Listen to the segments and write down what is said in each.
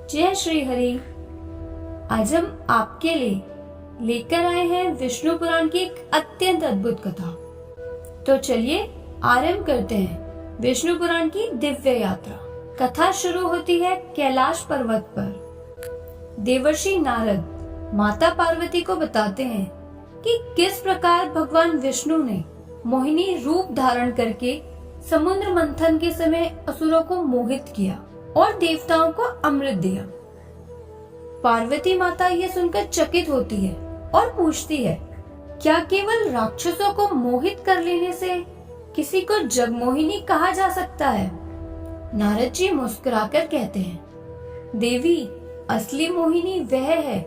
जय श्री हरि। आज हम आपके लिए लेकर आए हैं विष्णु पुराण की एक अत्यंत अद्भुत कथा। तो चलिए आरंभ करते हैं विष्णु पुराण की दिव्य यात्रा। कथा शुरू होती है कैलाश पर्वत पर। देवर्षि नारद माता पार्वती को बताते हैं कि किस प्रकार भगवान विष्णु ने मोहिनी रूप धारण करके समुद्र मंथन के समय असुरों को मोहित किया और देवताओं को अमृत दिया। पार्वती माता ये सुनकर चकित होती है और पूछती है, क्या केवल राक्षसों को मोहित कर लेने से किसी को जगमोहिनी कहा जा सकता है? नारद जी मुस्कुराकर कहते हैं, देवी, असली मोहिनी वह है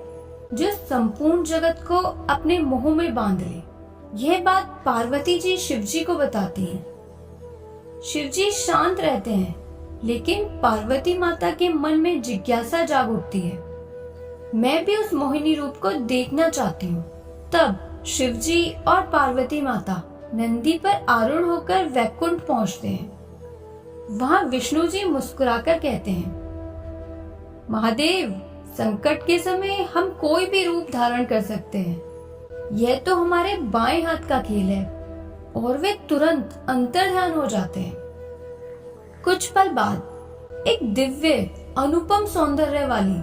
जो संपूर्ण जगत को अपने मोह में बांध ले। यह बात पार्वती जी शिव जी को बताती हैं। शिव जी शांत रहते हैं, लेकिन पार्वती माता के मन में जिज्ञासा जाग उठती है। मैं भी उस मोहिनी रूप को देखना चाहती हूँ। तब शिव जी और पार्वती माता नंदी पर आरूढ़ होकर वैकुंठ पहुँचते हैं। वहाँ विष्णु जी मुस्कुराकर कहते हैं, महादेव, संकट के समय हम कोई भी रूप धारण कर सकते हैं। यह तो हमारे बाएं हाथ का खेल है। और वे तुरंत अंतर्ध्यान हो जाते हैं। कुछ पल बाद एक दिव्य अनुपम सौंदर्य वाली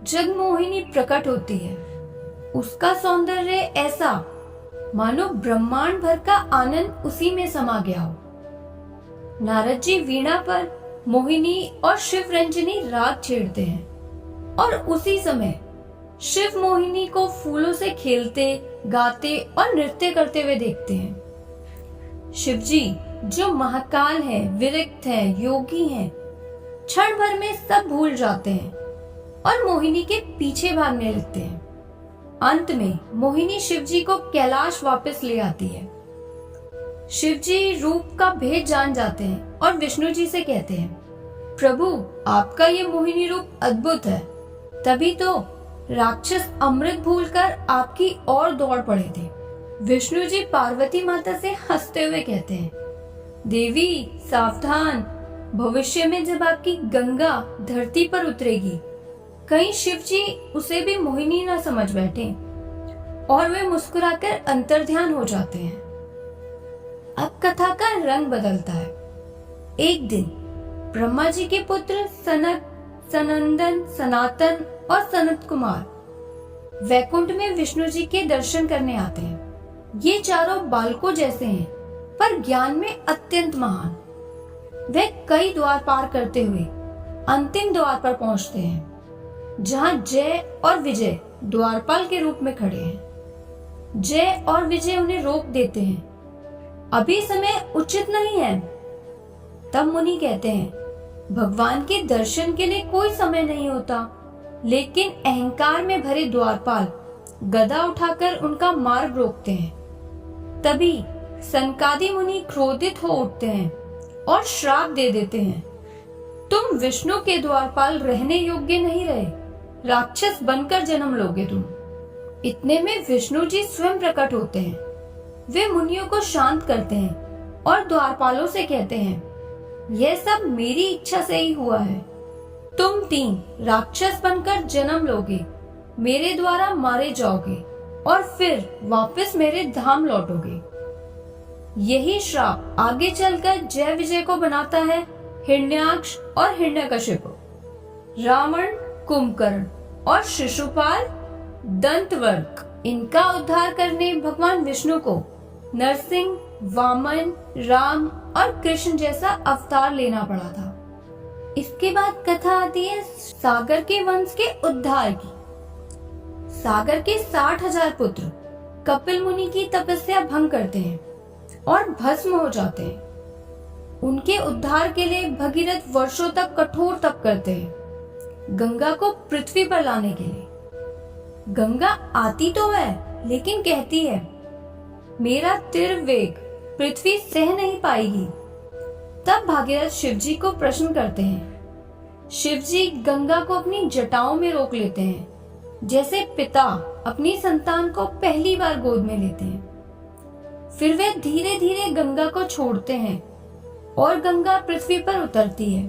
जगमोहिनी प्रकट होती है। उसका सौंदर्य ऐसा मानो ब्रह्मांड भर का आनंद उसी में समा गया हो। नारद जी वीणा पर मोहिनी और शिव रंजनी राग छेड़ते हैं और उसी समय शिव मोहिनी को फूलों से खेलते, गाते और नृत्य करते हुए देखते हैं। शिव जी जो महाकाल है, विरक्त है, योगी हैं, क्षण भर में सब भूल जाते हैं और मोहिनी के पीछे भागने लगते हैं। अंत में मोहिनी शिव जी को कैलाश वापस ले आती है। शिव जी रूप का भेद जान जाते हैं और विष्णु जी से कहते हैं, प्रभु, आपका ये मोहिनी रूप अद्भुत है। तभी तो राक्षस अमृत भूलकर आपकी ओर दौड़ पड़े थे। विष्णु जी पार्वती माता से हंसते हुए कहते हैं, देवी सावधान, भविष्य में जब आपकी गंगा धरती पर उतरेगी, कहीं शिव जी उसे भी मोहिनी ना समझ बैठे। और वे मुस्कुराकर अंतर्ध्यान हो जाते हैं। अब कथा का रंग बदलता है। एक दिन ब्रह्मा जी के पुत्र सनक, सनंदन, सनातन और सनत कुमार वैकुंठ में विष्णु जी के दर्शन करने आते हैं। ये चारों बालकों जैसे हैं, पर ज्ञान में अत्यंत महान। वे कई द्वार पार करते हुए अंतिम द्वार पर पहुंचते हैं, जहां जय और विजय द्वारपाल के रूप में खड़े हैं। जय और विजय उन्हें रोक देते हैं, अभी समय उचित नहीं है। तब मुनि कहते हैं, भगवान के दर्शन के लिए कोई समय नहीं होता। लेकिन अहंकार में भरे द्वारपाल गदा उठाकर उनका मार्ग रोकते हैं। तभी सनकादि मुनि क्रोधित हो उठते हैं और श्राप दे देते हैं, तुम विष्णु के द्वारपाल रहने योग्य नहीं रहे, राक्षस बनकर जन्म लोगे तुम। इतने में विष्णु जी स्वयं प्रकट होते हैं। वे मुनियों को शांत करते हैं और द्वारपालों से कहते हैं, यह सब मेरी इच्छा से ही हुआ है। तुम तीन राक्षस बनकर जन्म लोगे, मेरे द्वारा मारे जाओगे और फिर वापस मेरे धाम लौटोगे। यही श्राप आगे चलकर जय विजय को बनाता है हिरण्याक्ष और हिरण्यकशिपु, रावण, कुंभकर्ण और शिशुपाल, दंतवर्क। इनका उद्धार करने भगवान विष्णु को नरसिंह, वामन, राम और कृष्ण जैसा अवतार लेना पड़ा था। इसके बाद कथा आती है सागर के वंश के उद्धार की। सागर के 60,000 पुत्र कपिल मुनि की तपस्या भंग करते हैं और भस्म हो जाते हैं। उनके उद्धार के लिए भगीरथ वर्षों तक कठोर तप करते हैं, गंगा को पृथ्वी पर लाने के लिए। गंगा आती तो है, लेकिन कहती है, मेरा तिरवेग पृथ्वी सह नहीं पाएगी। तब भागीरथ शिव जी को प्रश्न करते हैं। शिव जी गंगा को अपनी जटाओं में रोक लेते हैं, जैसे पिता अपनी संतान को पहली बार गोद में लेते हैं। फिर वे धीरे धीरे गंगा को छोड़ते हैं और गंगा पृथ्वी पर उतरती है,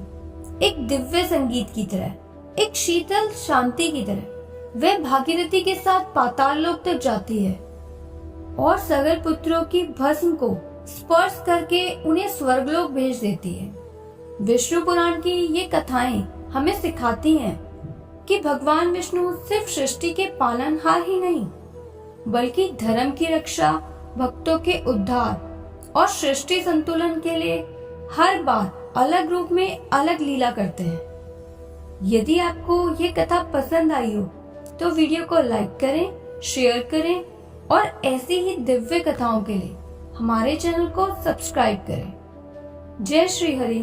एक दिव्य संगीत की तरह। एक शीतल शांति की तरह वह भागीरथी के साथ पाताल लोक तक जाती है और सगर पुत्रों की भस्म को स्पर्श करके उन्हें स्वर्गलोक भेज देती है। विष्णु पुराण की ये कथाएं हमें सिखाती हैं कि भगवान विष्णु सिर्फ सृष्टि के पालनहार ही नहीं, बल्कि धर्म की रक्षा, भक्तों के उद्धार और सृष्टि संतुलन के लिए हर बार अलग रूप में अलग लीला करते हैं। यदि आपको ये कथा पसंद आई हो तो वीडियो को लाइक करें, शेयर करें और ऐसी ही दिव्य कथाओं के लिए हमारे चैनल को सब्सक्राइब करें। जय श्री हरि।